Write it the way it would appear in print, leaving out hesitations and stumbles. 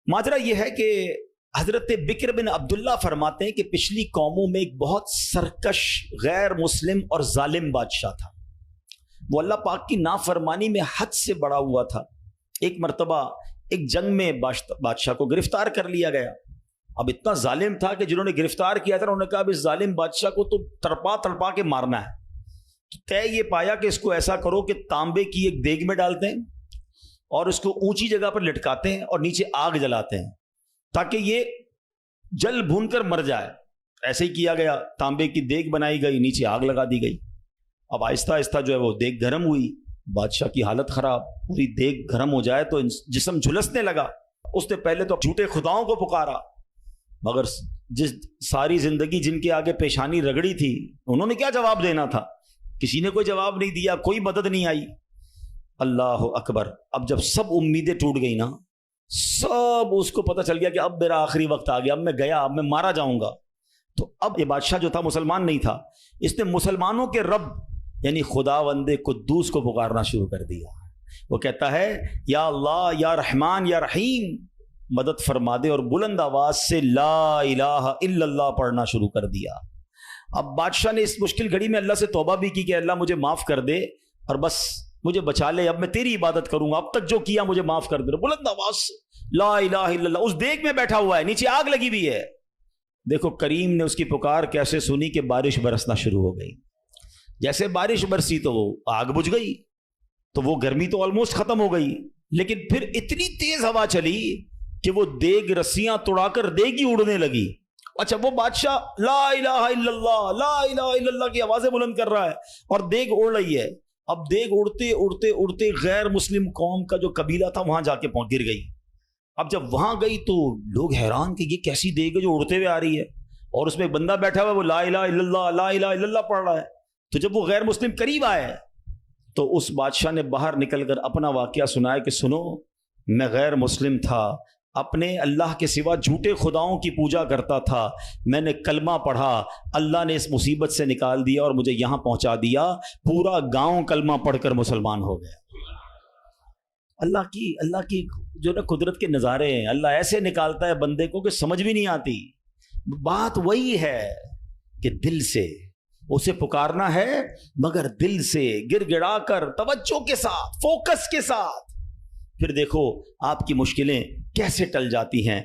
माजरा ये है कि हजरत बिक्र बिन अब्दुल्ला फरमाते हैं कि पिछली कौमों में एक बहुत सरकश गैर मुस्लिम और जालिम बादशाह था। वो अल्लाह पाक की नाफरमानी में हद से बड़ा हुआ था। एक मरतबा एक जंग में बादशाह को गिरफ्तार कर लिया गया। अब इतना जालिम था कि जिन्होंने गिरफ्तार किया था उन्होंने कहा अब इस जालिम बादशाह को तो तड़पा तड़पा के मारना है। तो तय ये पाया कि इसको ऐसा करो कि तांबे की एक देग में डालते हैं और उसको ऊंची जगह पर लटकाते हैं और नीचे आग जलाते हैं ताकि ये जल भून कर मर जाए। ऐसे ही किया गया, तांबे की देग बनाई गई, नीचे आग लगा दी गई। अब आहिस्ता आहिस्ता जो है वो देग गर्म हुई, बादशाह की हालत खराब, पूरी देग गर्म हो जाए तो जिस्म झुलसने लगा। उसने पहले तो झूठे खुदाओं को पुकारा, मगर जिस सारी जिंदगी जिनके आगे पेशानी रगड़ी थी उन्होंने क्या जवाब देना था? किसी ने कोई जवाब नहीं दिया, कोई मदद नहीं आई। अल्लाह अकबर। अब जब सब उम्मीदें टूट गई ना, सब उसको पता चल गया कि अब मेरा आखिरी वक्त आ गया, अब मैं गया, अब मैं मारा जाऊंगा। तो अब ये बादशाह जो था मुसलमान नहीं था, इसने मुसलमानों के रब यानी खुदावंदे कुद्दूस को पुकारना शुरू कर दिया। वो कहता है या अल्लाह या रहमान या रहीम मदद फरमा दे, और बुलंद आवाज से ला इलाहा इल्लल्लाह पढ़ना शुरू कर दिया। अब बादशाह ने इस मुश्किल घड़ी में अल्लाह से तौबा भी की कि अल्लाह मुझे माफ कर दे और बस मुझे बचा ले, अब मैं तेरी इबादत करूंगा, अब तक जो किया मुझे माफ कर दे। बुलंद आवाज से ला इलाहा इल्लल्लाह। उस देग में बैठा हुआ है, नीचे आग लगी हुई है। देखो करीम ने उसकी पुकार कैसे सुनी कि बारिश बरसना शुरू हो गई। जैसे बारिश बरसी तो वो आग बुझ गई, तो वो गर्मी तो ऑलमोस्ट खत्म हो गई। लेकिन फिर इतनी तेज हवा चली कि वो देग रस्सियां तोड़ाकर देग ही उड़ने लगी। अच्छा, वो बादशाह ला इलाहा इल्लल्लाह ला इलाहा इल्लल्लाह की आवाजें बुलंद कर रहा है और देग उड़ रही है। अब देग उड़ते उड़ते उड़ते गैर मुस्लिम कौम का जो कबीला था वहां जाके पहुंच गिर गई। अब जब वहां गई तो लोग हैरान कि ये कैसी देग है जो उड़ते हुए आ रही है, और उसमें एक बंदा बैठा हुआ है, वो ला इलाहा इल्लल्लाह पढ़ रहा है। तो जब वो गैर मुस्लिम करीब आए तो उस बादशाह ने बाहर निकलकर अपना वाकया सुनाया कि सुनो, मैं गैर मुस्लिम था, अपने अल्लाह के सिवा झूठे खुदाओं की पूजा करता था, मैंने कलमा पढ़ा, अल्लाह ने इस मुसीबत से निकाल दिया और मुझे यहां पहुंचा दिया। पूरा गांव कलमा पढ़कर मुसलमान हो गया। अल्लाह की जो ना कुदरत के नज़ारे हैं। अल्लाह ऐसे निकालता है बंदे को कि समझ भी नहीं आती। बात वही है कि दिल से उसे पुकारना है, मगर दिल से गिड़गिड़ा कर तवज्जो के साथ, फोकस के साथ। फिर देखो आपकी मुश्किलें कैसे टल जाती हैं।